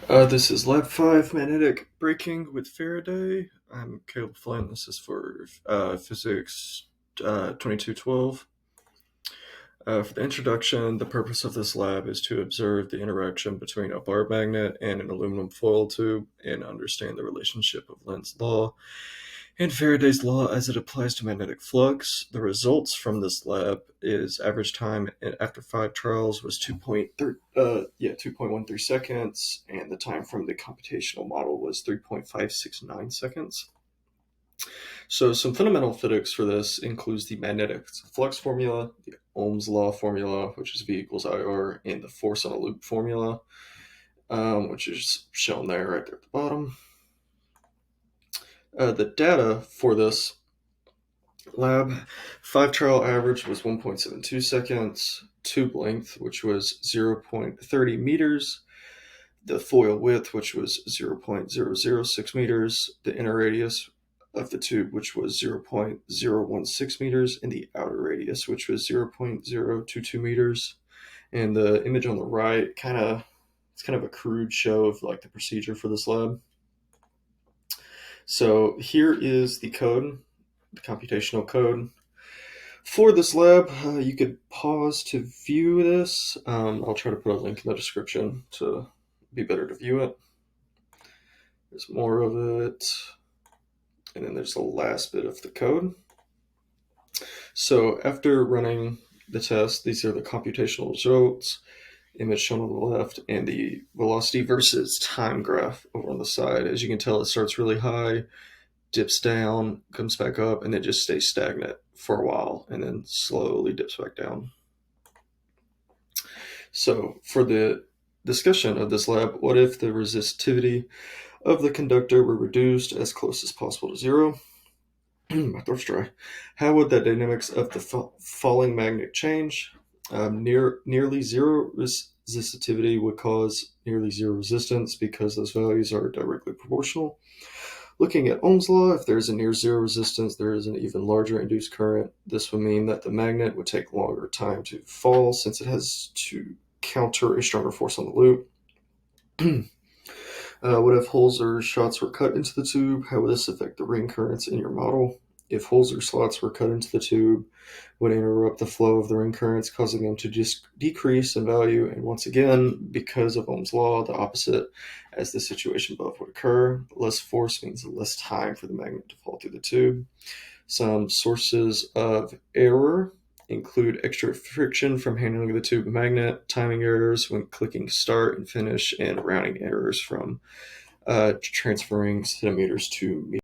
This is Lab 5 Magnetic Braking with Faraday. I'm Caleb Flynn. This is for Physics 2212. For the introduction, the purpose of this lab is to observe the interaction between a bar magnet and an aluminum foil tube and understand the relationship of Lenz's law and Faraday's law as it applies to magnetic flux. The results from this lab is average time after 5 trials was 2.13 seconds, and the time from the computational model was 3.569 seconds. So some fundamental physics for this includes the magnetic flux formula, the Ohm's law formula, which is V equals IR, and the force on a loop formula, which is shown there right there at the bottom. The data for this lab, 5 trial average was 1.72 seconds, tube length, which was 0.30 meters, the foil width, which was 0.006 meters, the inner radius of the tube, which was 0.016 meters, and the outer radius, which was 0.022 meters. And the image on the right it's kind of a crude show of like the procedure for this lab. So here is the code, the computational code. For this lab, you could pause to view this. I'll try to put a link in the description to be better to view it. There's more of it. And then there's the last bit of the code. So after running the test, these are the computational results, image shown on the left, and the velocity versus time graph over on the side. As you can tell, it starts really high, dips down, comes back up, and then just stays stagnant for a while, and then slowly dips back down. So for the discussion of this lab, what if the resistivity of the conductor were reduced as close as possible to zero? My throat's dry. How would the dynamics of the falling magnet change? Nearly zero resistivity would cause nearly zero resistance because those values are directly proportional. Looking at Ohm's law, if there's a near zero resistance, there is an even larger induced current. This would mean that the magnet would take longer time to fall since it has to counter a stronger force on the loop. What if holes or slots were cut into the tube? How would this affect the ring currents in your model? If holes or slots were cut into the tube, would interrupt the flow of the ring currents, causing them to just decrease in value. And once again, because of Ohm's law, the opposite as the situation above would occur. Less force means less time for the magnet to fall through the tube. Some sources of error include extra friction from handling the tube magnet, timing errors when clicking start and finish, and rounding errors from transferring centimeters to meters.